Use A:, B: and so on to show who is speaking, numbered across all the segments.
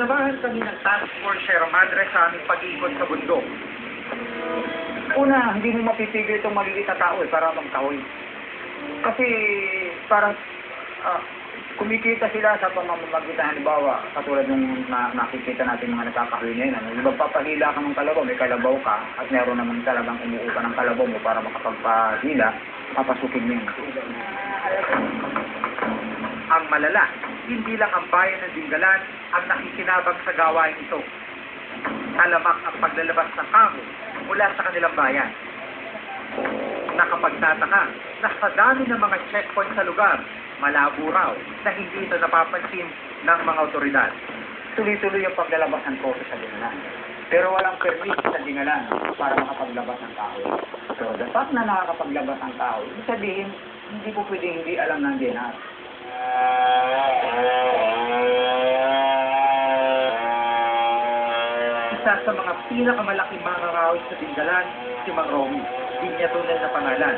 A: Sinamahan kami ng task force Sierra Madre sa aming pag-ikot sa bundok. Una, hindi mo mapipigil itong maliliit na tao para magkahoy. Kasi parang kumikita sila sa pamamagitan, halimbawa, katulad ng nakikita natin mga nagkakahoy ngayon. Magpapahila ka ng kalabaw, may kalabaw ka, at meron naman talagang umuupa ng kalabaw mo para makapagpahila, papasukin mo yun. Ang malala, hindi lang ang bayan ng Dingalan ang nakikinabang sa gawain ito. Talamak ang paglalabas ng kahoy mula sa kanilang bayan. Nakapagtataka na sa dami ng mga checkpoint sa lugar, malabo raw na hindi ito napapansin ng mga otoridad. Tuloy-tuloy ang paglalabas ng kotse sa Dingalan. Pero walang permit sa Dingalan para makapaglabas ng kahoy. So, the fact na nakakapaglabas ng kahoy, ibig sabihin, hindi po pwedeng hindi alam ng DNR. Isa sa mga pinakamalaking mga kahoy sa Dingalan, si Mang Romy. Hindi niya tunay na pangalan.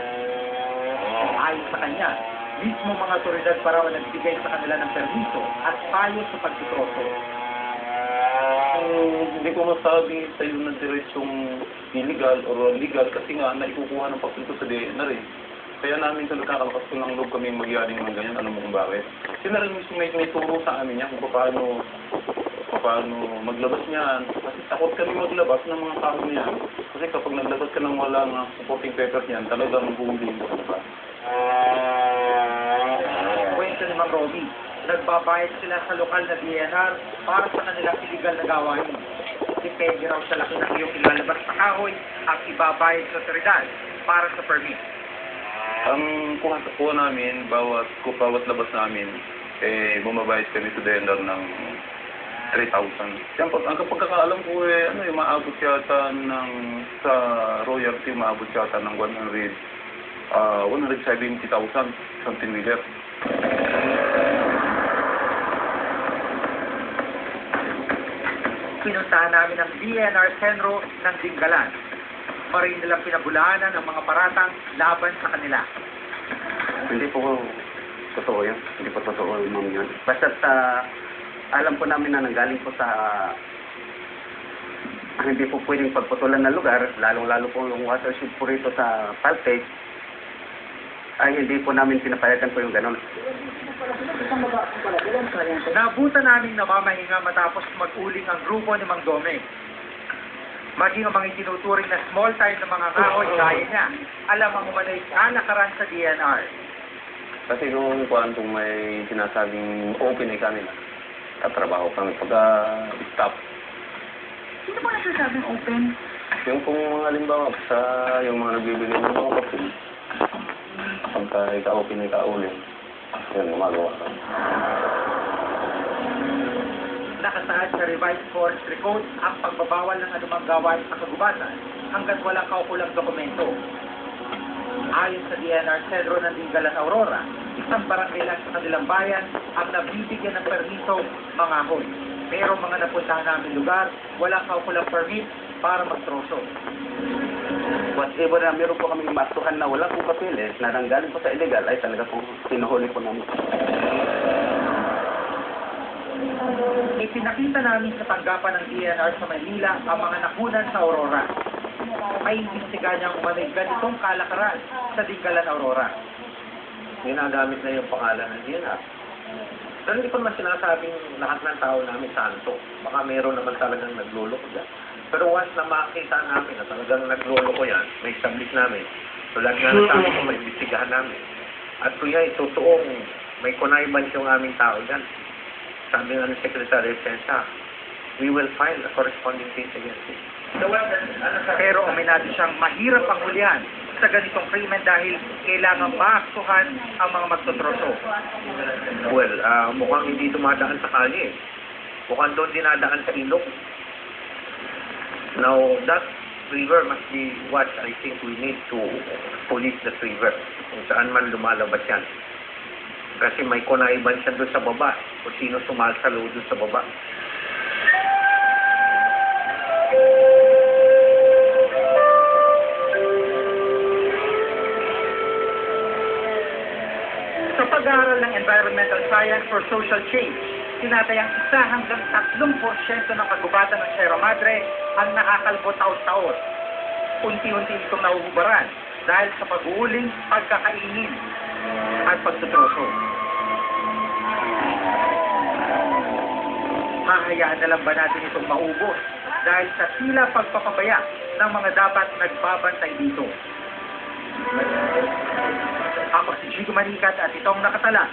A: Ayon sa kanya, mismo mga otoridad para nagbigay sa kanila ng permiso at payo sa pagtutroso.
B: Hindi ko masabi sa iyo na diretsong illegal or legal kasi nga naikukuha ng papel ko sa DNR eh. Kaya namin sa nagkakalakas ko ng loob kami magyari ng ganyan, alam mo kung bakit. Sila rin mismo may turo sa amin yan kung paano maglabas niyan. Kasi takot kami maglabas ng mga kahoy niyan. Kasi kapag naglabas ka ng walang supporting papers niyan, talagang maguhulihin ka pa.
A: Kwento ni Mang Romy, nagbabayad sila sa lokal na DNR para sa kanilang illegal na gawain. Depende raw sa laki ng iyong ilalabas na kahoy ang ibabayad sa otoridad para sa permit.
B: Ang kuha namin, bawat labas namin, bumabayad kami sa DNR ng 3,000. Yan, ang pagkakaalam ko maabot yata sa royalty, maabot yata ng 170,000, something like that.
A: Pinuntahan namin ang DNR Centro ng Dingalan. Marin nilang pinabulaanan ang mga paratang laban sa kanila.
C: Hindi po totoo yun. Hindi po totoo ma'am yun. Basta alam po namin na nanggaling po sa hindi po pwedeng pagputulan na lugar, lalong-lalo po yung watershed po rito sa Palpate, ay hindi po namin pinapayagan po yung ganon.
A: Nabutan namin namamahinga matapos mag-uling ang grupo ni Mang Dome. Maging ang mga itinuturing na small time ng mga kahoy gaya niya, alam ang umanay kalakaran sa DNR.
C: Kasi kung may sinasabing open kami na, katrabaho kami pagka-stop.
A: Sino ba nasasabing open?
C: Yung kung halimbawa sa yung mga nagbibili ng mga kapil, pagka ika-open ika-uling, yun, gumagawa kami.
A: Nakasaad sa Revised Forestry Code ang pagbabawal ng anumang gawain sa kagubatan hanggat walang kaukulang dokumento. Ayon sa DNR Centro ng Dingalan Aurora, isang barangay lang sa kanilang bayan ang nabibigyan ng permiso mangahoy. Pero mga napuntahan namin lugar, walang kaukulang permit para magtroso.
C: Whatever na meron po kami masuhan na wala pong papeles na nanggaling po sa illegal ay talaga po sinuhuli po namin.
A: Ipinakita namin sa tanggapan ng DNR sa Manila ang mga nakunan sa Aurora. May imbestiga niyang umanay ganitong kalakaran sa Dingalan Aurora.
D: Ginagamit na yung pangalan ng DNR. Pero hindi ko naman sinasabing lahat ng tao namin santo. Baka meron naman talagang nagluloko dyan. Pero once na makita namin na talagang nagluloko yan, may establish namin. So lagi nga nasabi ko, may imbestigahan namin. At kuya, totoong may connivan yung aming tao dyan. Sabi nga ng Secretary of Defense, we will file a corresponding case against him.
A: Pero aminado siyang mahirap ang hulihan sa ganitong krimen dahil kailangan maaktuhan ang mga magtotroso.
D: Well, mukhang hindi dumadaan sa kalye. Mukhang doon dinadaan sa ilog. Now, that river must be what I think we need to police that river. Kung saan man lumalabas yan. Kasi may kunaiban siya doon sa baba. Kung sino sumasalo doon sa baba. Sa pag-aaral ng Environmental Science for Social Change,
A: Tinatayang 1 hanggang 3% ng kagubatan ng Sierra Madre ang nakakalbo taon-taon. Unti-unti itong nahuhubaran dahil sa pag-uuling, pagkakainin at pagtutroso. Hahayaan na lang ba natin itong maubos dahil sa tila pagpapabaya ng mga dapat nagbabantay dito? Ako si Chico Manikat at itong nakatala